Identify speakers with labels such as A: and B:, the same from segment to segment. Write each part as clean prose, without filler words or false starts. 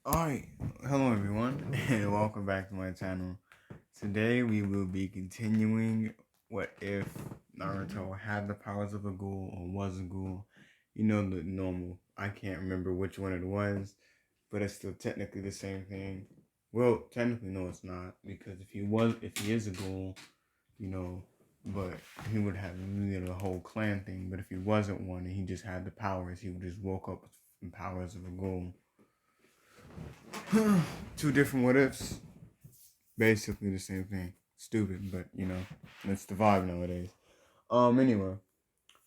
A: Alright, hello everyone, and welcome back to my channel. Today we will be continuing what if Naruto had the powers of a ghoul or was a ghoul. You know the normal. I can't remember which one it was, but it's still technically the same thing. Well, technically no it's not, because if he is a ghoul, you know, but he would have the whole clan thing. But if he wasn't one and he just had the powers, he would just woke up with the powers of a ghoul. Two different what ifs. Basically the same thing. Stupid, but that's the vibe nowadays. Anyway.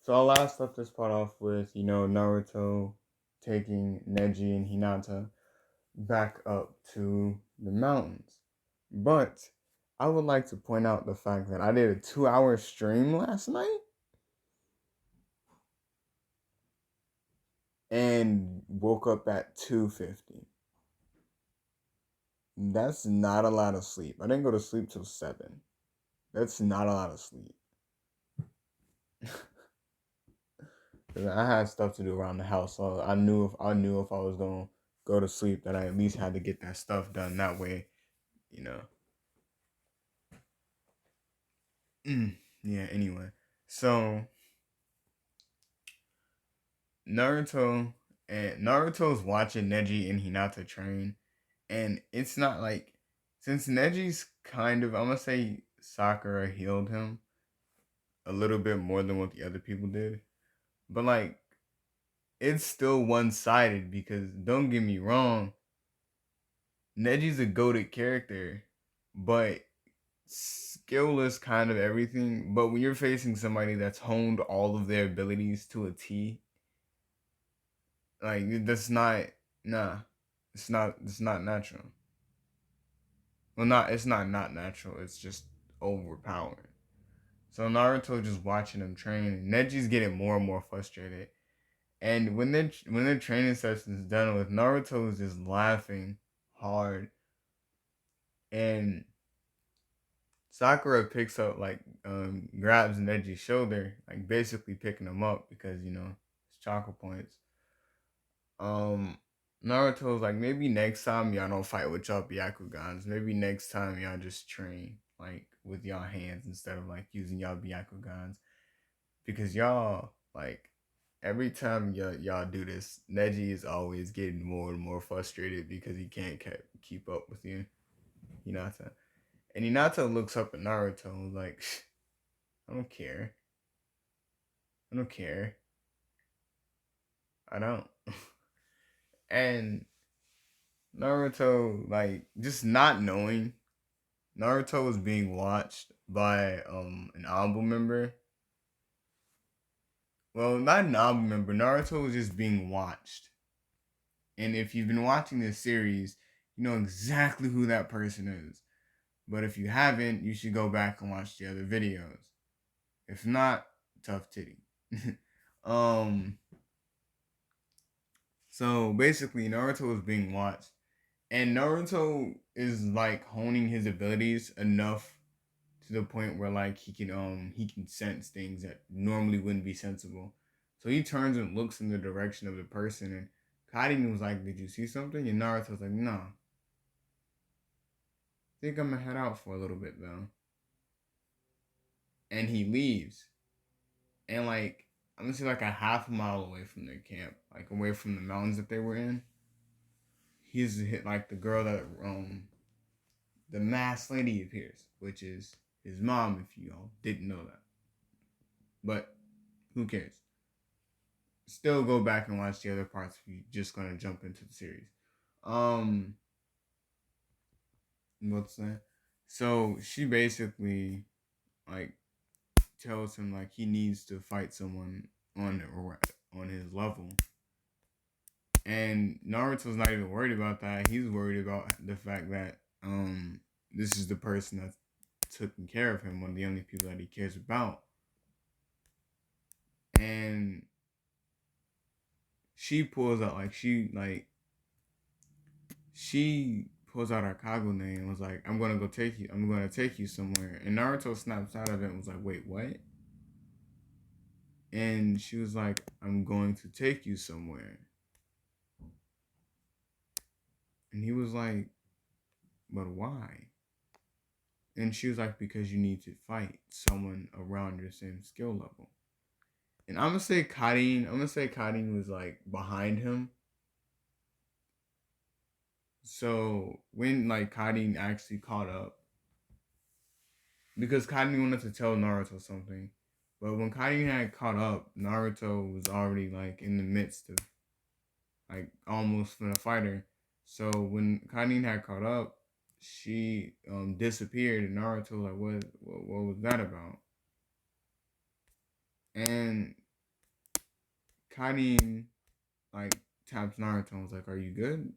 A: So I'll last left this part off with, Naruto taking Neji and Hinata back up to the mountains. But I would like to point out the fact that I did a 2-hour stream last night and woke up at 2:50. That's not a lot of sleep. I didn't go to sleep till 7. That's not a lot of sleep. I had stuff to do around the house, so I knew if I was gonna go to sleep that I at least had to get that stuff done. That way, you know. Yeah. Anyway, so Naruto's watching Neji and Hinata train, and it's not like since Neji's kind of, I'm gonna say Sakura healed him a little bit more than what the other people did, but like it's still one sided because don't get me wrong, Neji's a goated character, but skillless kind of everything. But when you're facing somebody that's honed all of their abilities to a T, like that's not nah. It's not natural. Well, it's not natural. It's just overpowering. So Naruto just watching him train, and Neji's getting more and more frustrated. And when their training session is done with, Naruto is just laughing hard, and Sakura picks up grabs Neji's shoulder, like basically picking him up because it's chakra points. Um Naruto's like, maybe next time y'all don't fight with y'all Byakugans. Maybe next time y'all just train like with y'all hands instead of like using y'all Byakugans. Because y'all like every time y'all do this, Neji is always getting more and more frustrated because he can't keep up with you, Hinata. And Hinata looks up at Naruto like, I don't care. I don't care. I don't. And Naruto, like, just not knowing Naruto was being watched by an album member. Well, not an album member. Naruto was just being watched. And if you've been watching this series, you know exactly who that person is. But if you haven't, you should go back and watch the other videos. If not, tough titty. um So basically, Naruto is being watched, and Naruto is like honing his abilities enough to the point where like he can sense things that normally wouldn't be sensible. So he turns and looks in the direction of the person, and Karin was like, "Did you see something?" And Naruto was like, "No, I think I'm gonna head out for a little bit though." And he leaves, and like I'm gonna say like a half mile away from their camp, like away from the mountains that they were in. He's hit like the girl that the masked lady appears, which is his mom, if you all didn't know that. But who cares? Still go back and watch the other parts if you're just gonna jump into the series. Um, what's that? So she basically like tells him like he needs to fight someone on his level. And Naruto's not even worried about that. He's worried about the fact that this is the person that's taking care of him, one of the only people that he cares about. And she pulls out she pulls out her Kagune and was like, I'm gonna take you somewhere. And Naruto snaps out of it and was like, wait, what? And she was like, I'm going to take you somewhere. And he was like, but why? And she was like, because you need to fight someone around your same skill level. And I'm gonna say Kadeen was like behind him. So when like Kadeen actually caught up, because Kadeen wanted to tell Naruto something, but when Kadeen had caught up, Naruto was already like in the midst of like almost in a fighter. So when Kadeen had caught up, she disappeared, and Naruto was like, what was that about? And Kadeen like taps Naruto and was like, "Are you good?"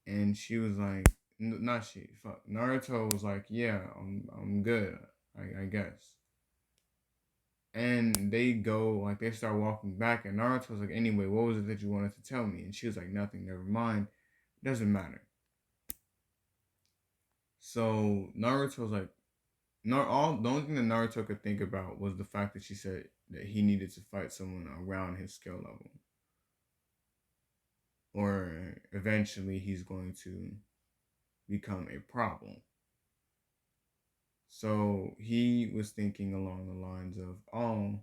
A: And she was like, "Not she. Fuck." Naruto was like, "Yeah, I'm good. I guess." And they start walking back, and Naruto was like, "Anyway, what was it that you wanted to tell me?" And she was like, "Nothing. Never mind. Doesn't matter." So Naruto was like, the only thing that Naruto could think about was the fact that she said that he needed to fight someone around his skill level, or eventually he's going to become a problem. So he was thinking along the lines of, oh,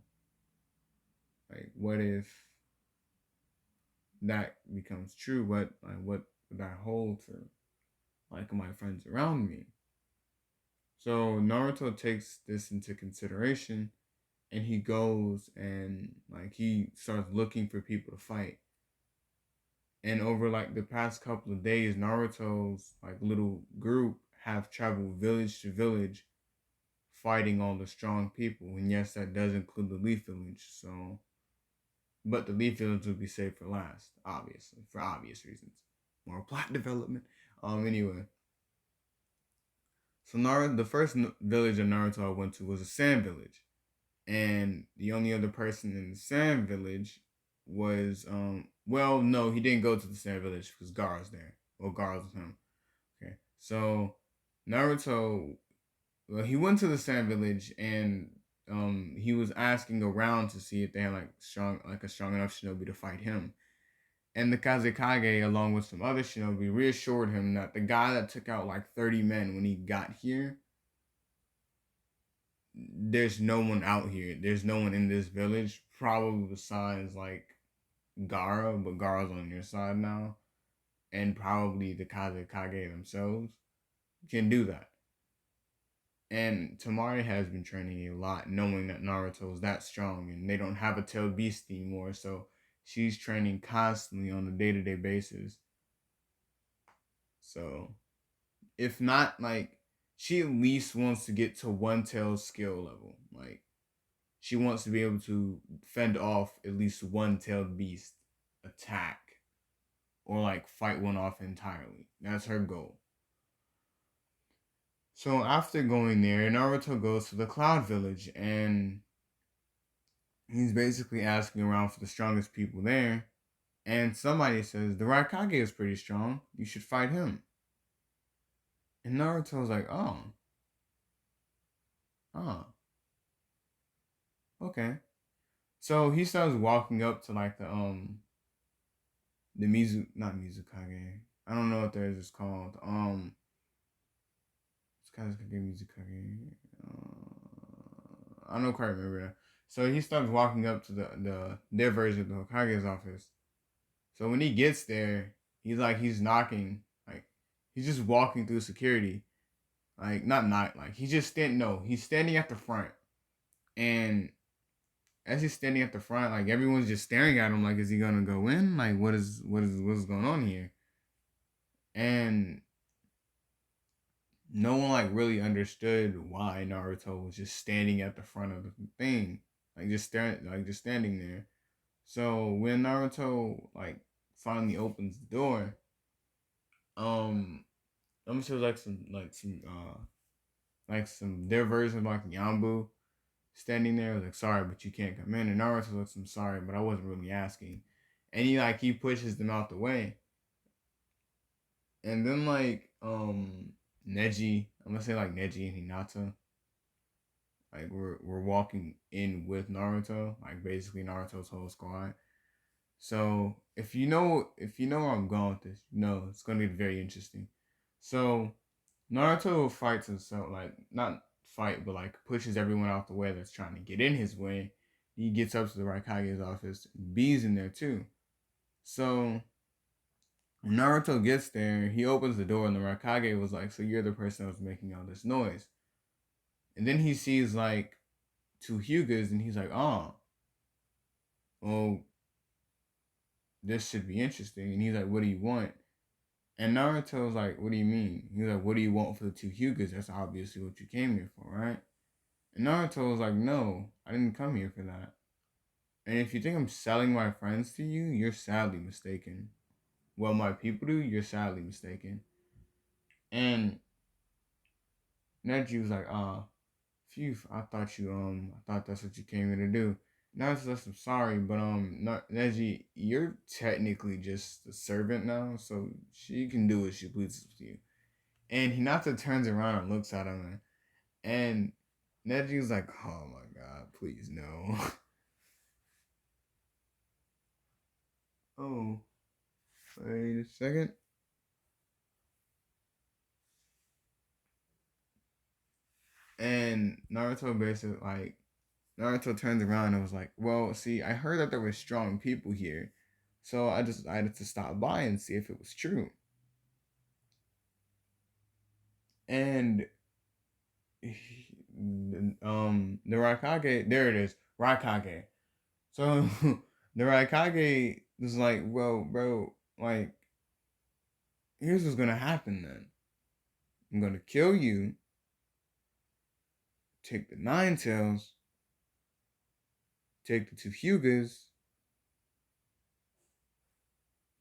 A: like what if that becomes true? What would that hold for like my friends around me? So Naruto takes this into consideration, and he goes and like he starts looking for people to fight. And over like the past couple of days, Naruto's like little group have traveled village to village fighting all the strong people. And yes, that does include the Leaf Village. So, but the Leaf Village will be saved for last, obviously, for obvious reasons. More plot development. Anyway, so Naruto, the first village that Naruto went to was a Sand Village, and the only other person in the Sand Village was well, no, he didn't go to the Sand Village because Gaara's there. Well, Gaara's with him. Okay, so Naruto, well, he went to the Sand Village, and he was asking around to see if they had like a strong enough shinobi to fight him. And the Kazekage, along with some other shinobi, reassured him that the guy that took out like 30 men when he got here, there's no one out here. There's no one in this village, probably besides like Gaara, but Gaara's on your side now, and probably the Kazekage themselves can do that. And Tamari has been training a lot, knowing that Naruto is that strong and they don't have a tailed beast anymore. So she's training constantly on a day-to-day basis. So if not, like, she at least wants to get to one tail skill level. Like, she wants to be able to fend off at least one tailed beast attack, or like fight one off entirely. That's her goal. So after going there, Naruto goes to the Cloud Village, and he's basically asking around for the strongest people there. And somebody says, the Raikage is pretty strong. You should fight him. And Naruto's like, oh, okay. So he starts walking up to like the not Mizukage. I don't know what there is it's called. It's Kazekage Mizukage. I don't quite remember that. So he starts walking up to their version of the Hokage's office. So when he gets there, he's knocking, like he's just walking through security, like not like he's just standing. No, he's standing at the front, and as he's standing at the front, like everyone's just staring at him, like is he gonna go in? Like what's going on here? And no one like really understood why Naruto was just standing at the front of the thing, like just standing there. So when Naruto like finally opens the door, um I'm sure like some their version of like Yambu standing there was like, sorry, but you can't come in. And Naruto looks, I'm sorry, but I wasn't really asking. And he pushes them out the way. And then Neji, I'm gonna say like Neji and Hinata, like we're walking in with Naruto, like basically Naruto's whole squad. So if you know where I'm going with this, you know it's gonna be very interesting. So Naruto fights himself, like not fight, but like pushes everyone out the way that's trying to get in his way. He gets up to the Raikage's office. B's in there too. So when Naruto gets there, he opens the door and the Raikage was like, "So you're the person that was making all this noise." And then he sees like two Hyugas and he's like, "Oh, well, this should be interesting." And he's like, "What do you want?" And Naruto's like, "What do you mean?" He's like, "What do you want for the two Hyugas? That's obviously what you came here for, right?" And Naruto was like, "No, I didn't come here for that. And if you think I'm selling my friends to you, you're sadly mistaken. Well, my people do, you're sadly mistaken." And Neji was like, phew, I thought that's what you came here to do." Naruto's like, "I'm sorry, but Neji, you're technically just a servant now, so she can do what she pleases with you." And Hinata turns around and looks at him, and Neji's like, "Oh my god, please no." Oh, wait a second. And Naruto turns around and was like, "Well, see, I heard that there were strong people here, so I just decided to stop by and see if it was true." And the Raikage, there it is, Raikage. So the Raikage was like, "Well, bro, like, here's what's gonna happen then. I'm gonna kill you, take the nine tails, take the two Hyugas,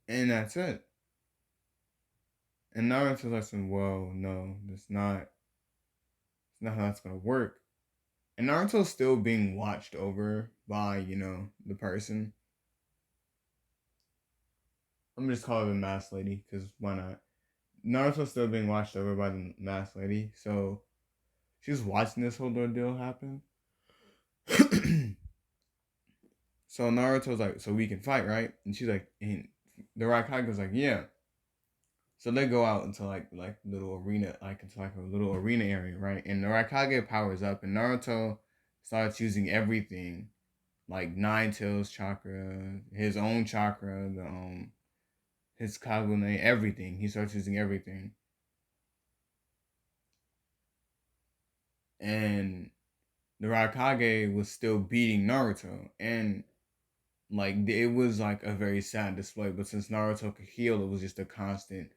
A: and that's it." And Naruto's like, "Well, no, that's not how that's gonna work." And Naruto's still being watched over by, the person. I'm just calling her the mask lady, because why not? Naruto's still being watched over by the mask lady, so she's watching this whole ordeal happen. So Naruto's like, "So we can fight, right?" And she's like, and the Raikage's like, "Yeah." So they go out into like little arena, like into like a little arena area, right? And the Raikage powers up, and Naruto starts using everything, like Nine Tails chakra, his own chakra, the his Kagune, everything. He starts using everything, and the Raikage was still beating Naruto, and like it was like a very sad display. But since Naruto could heal, it was just a constant.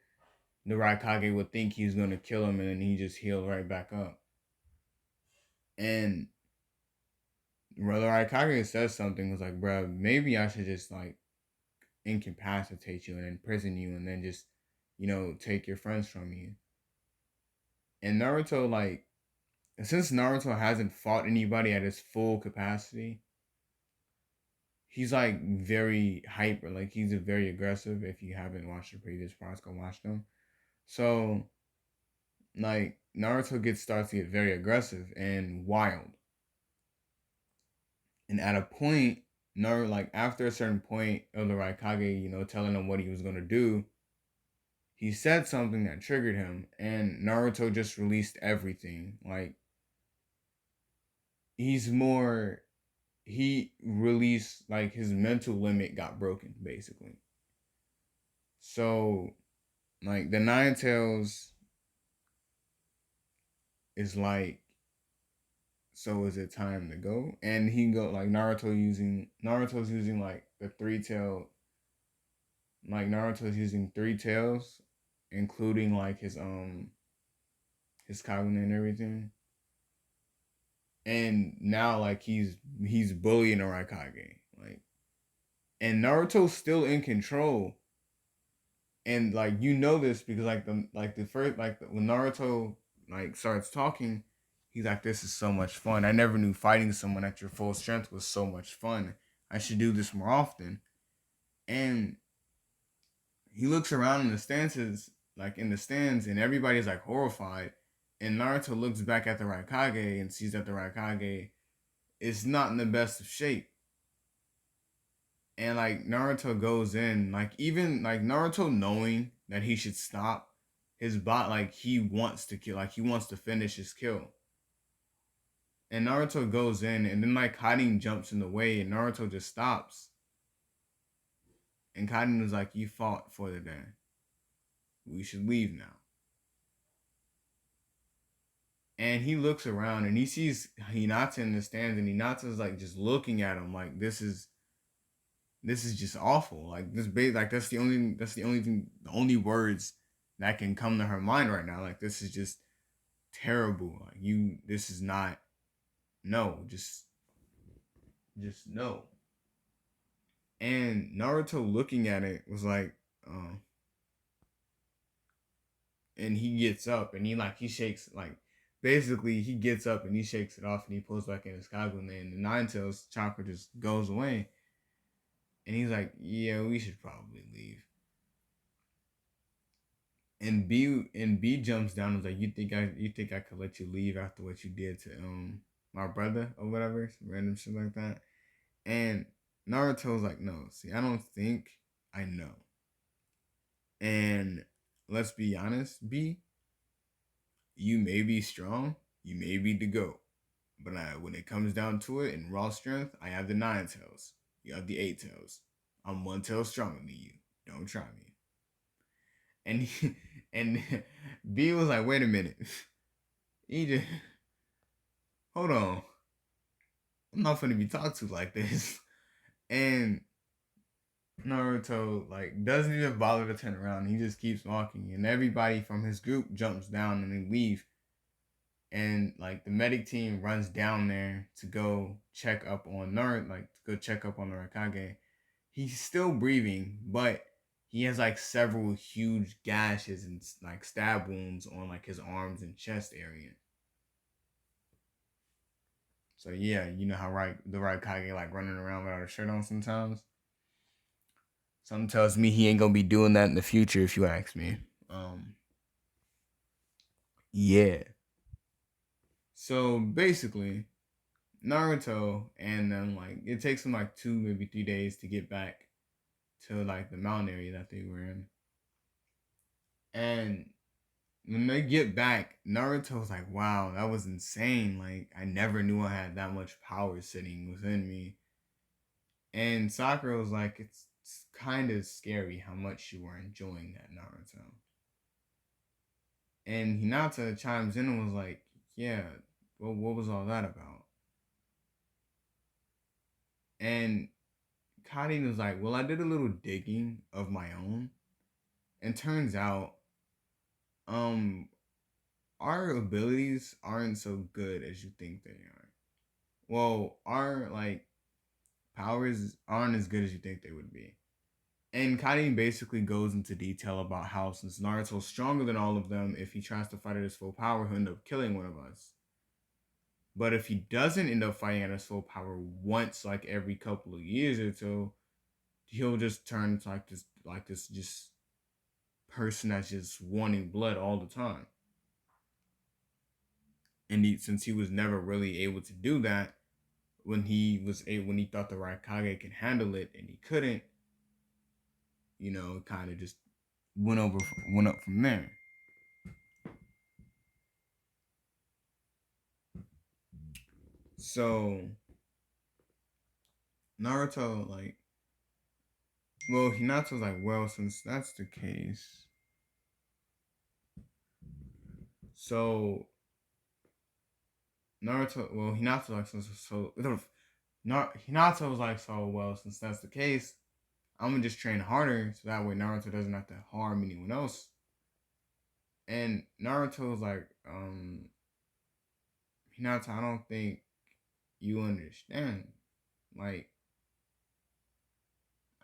A: The Raikage would think he was gonna kill him, and then he just healed right back up. And Brother Raikage says something was like, "Bro, maybe I should just like incapacitate you and imprison you, and then just, take your friends from you." And Naruto, like, since Naruto hasn't fought anybody at his full capacity, he's like very hyper. Like he's a very aggressive. If you haven't watched the previous parts, go watch them. So like Naruto starts to get very aggressive and wild. And at a point, Naruto, like after a certain point of the Raikage, telling him what he was gonna do, he said something that triggered him, and Naruto just released everything. Like he's more, he released like his mental limit got broken basically. So like the Nine Tails is like, "So is it time to go?" And he go like Naruto's using like the three tail, like Naruto's using three tails, including like his Kagune and everything. And now like he's bullying the Raikage. Like, and Naruto's still in control. And like this because the first when Naruto like starts talking, he's like, "This is so much fun. I never knew fighting someone at your full strength was so much fun. I should do this more often." And he looks around in the stands, and everybody's like horrified. And Naruto looks back at the Raikage and sees that the Raikage is not in the best of shape. And like Naruto goes in, like even like Naruto knowing that he should stop his bot, like he wants to kill, like he wants to finish his kill. And Naruto goes in, and then like Karin jumps in the way, and Naruto just stops. And Karin was like, "You fought for the day. We should leave now." And he looks around and he sees Hinata in the stands, and Hinata's like just looking at him like this is just awful. Like like that's the only thing, the only words that can come to her mind right now. Like this is just terrible. Like this is not, no, just no. And Naruto looking at it was like, uh, and he gets up and he shakes, like basically he gets up and he shakes it off and he pulls back in his Kagune, and the Nine Tails chakra just goes away. And he's like, yeah, we should probably leave. And B jumps down and was like, you think I could let you leave after what you did to my brother or whatever, some random shit like that. And Naruto's like, no, see, I don't think, I know. And let's be honest, B, you may be strong, you may be the GOAT. But when it comes down to it, in raw strength, I have the nine tails. You have the eight tails. I'm one tail stronger than you. Don't try me. And and B was like, wait a minute. He just, hold on. I'm not gonna be talked to like this. And Naruto like doesn't even bother to turn around. He just keeps walking, and everybody from his group jumps down and they leave. And like the medic team runs down there to go check up on Naruto, like to go check up on the Raikage. He's still breathing, but he has like several huge gashes and like stab wounds on like his arms and chest area. So yeah, you know how the Raikage like running around without a shirt on sometimes. Something tells me he ain't gonna be doing that in the future, if you ask me. Um, yeah. So basically, Naruto and then like it takes them like 2 maybe 3 days to get back to like the mountain area that they were in. And when they get back, Naruto's like, wow, that was insane. Like I never knew I had that much power sitting within me. And Sakura was like, it's kind of scary how much you were enjoying that, Naruto. And Hinata chimes in and was like, yeah, well, what was all that about? And Karin was like, well, I did a little digging of my own. And turns out, um, our abilities aren't so good as you think they are. Well, our, like, powers aren't as good as you think they would be. And Karin basically goes into detail about how since Naruto's stronger than all of them, if he tries to fight at his full power, he'll end up killing one of us. But if he doesn't end up fighting at his full power once, like every couple of years or so, he'll just turn to like this just person that's just wanting blood all the time. And since he was never really able to do that, when he thought the Raikage could handle it and he couldn't, kind of just went over went up from there. So Naruto like, well, Hinata's like, well, since that's the case, so Naruto, well, Hinata like, Hinata was like, so well, since that's the case, I'm gonna just train harder so that way Naruto doesn't have to harm anyone else. And Naruto was like, Hinata, I don't think you understand. Like,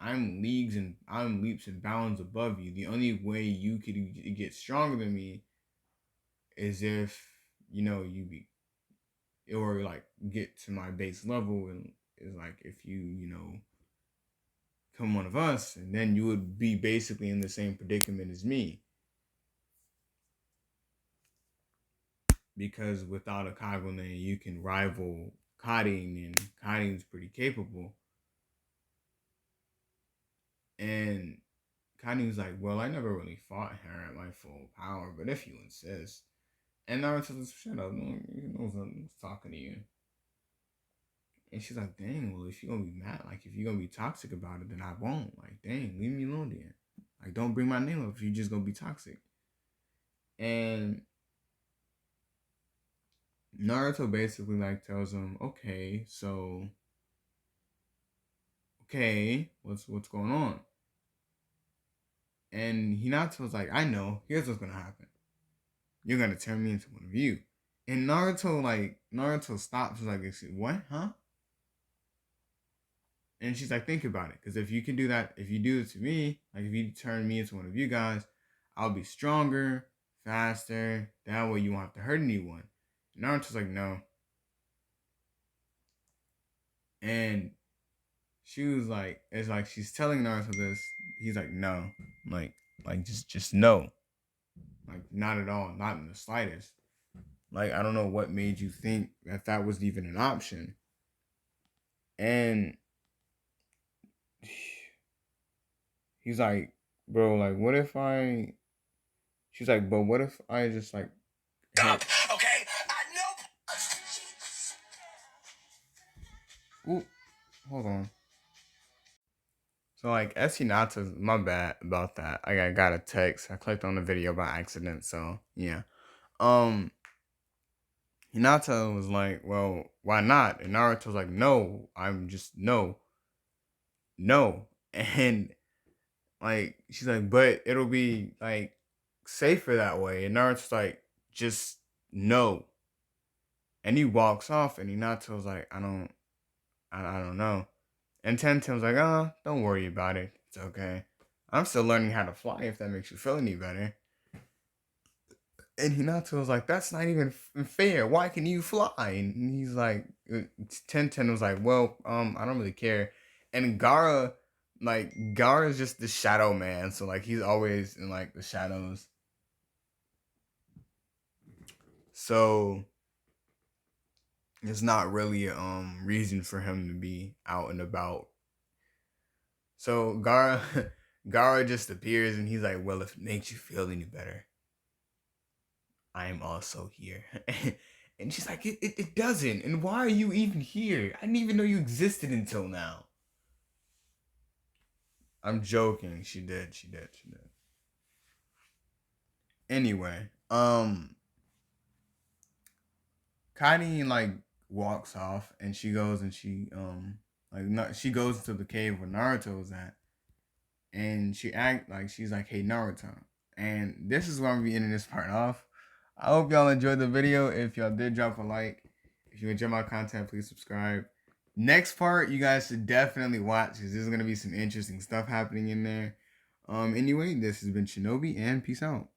A: I'm leaps and bounds above you. The only way you could get stronger than me is if you be, or like get to my base level, and is like if you become one of us, and then you would be basically in the same predicament as me, because without a Kagune you can rival Karin, and Karin's pretty capable. And Connie was like, well, I never really fought her at my full power, but if you insist. And Naruto says, shut up, no one knows I'm talking to you. And she's like, dang, well, if you're gonna be mad, like if you're gonna be toxic about it, then I won't. Like, dang, leave me alone then. Like, don't bring my name up if you're just gonna be toxic. And Naruto basically like tells him, okay, so what's going on? And Hinato's like, I know, here's what's gonna happen. You're gonna turn me into one of you. And Naruto stops, like, what, huh? And she's like, think about it, because if you can do that, if you do it to me, like if you turn me into one of you guys, I'll be stronger, faster. That way you won't have to hurt anyone. And Naruto's like, no. And she was like, it's like she's telling Naruto this. He's like, no, like just no, like not at all, not in the slightest. Like I don't know what made you think that that was even an option. And he's like, bro, like what if I? She's like, but what if I just like hit? Okay, nope. Ooh, hold on. So like Hinata, my bad about that. I got a text. I clicked on the video by accident. So yeah. Hinata was like, well, why not? And Naruto's like, no, I'm just no. And like she's like, but it'll be like safer that way. And Naruto's like, just no. And he walks off and Hinato's like, I don't know. And Tenten's like, don't worry about it. It's okay. I'm still learning how to fly if that makes you feel any better. And Hinata was like, that's not even fair. Why can you fly? And he's like, Tenten was like, well, I don't really care. And Gaara's just the shadow man. So like, he's always in like the shadows. So it's not really a reason for him to be out and about. So Gaara just appears and he's like, well, if it makes you feel any better, I'm also here. And she's like, it doesn't. And why are you even here? I didn't even know you existed until now. I'm joking. She did. Anyway, Kaini like walks off and she goes and she goes to the cave where Naruto was at. And she act like she's like, hey Naruto. And this is where I'm gonna be ending this part off. I hope y'all enjoyed the video. If y'all did, drop a like. If you enjoy my content, please subscribe. Next part, you guys should definitely watch because there's gonna be some interesting stuff happening in there. Anyway, this has been Shinobi, and peace out.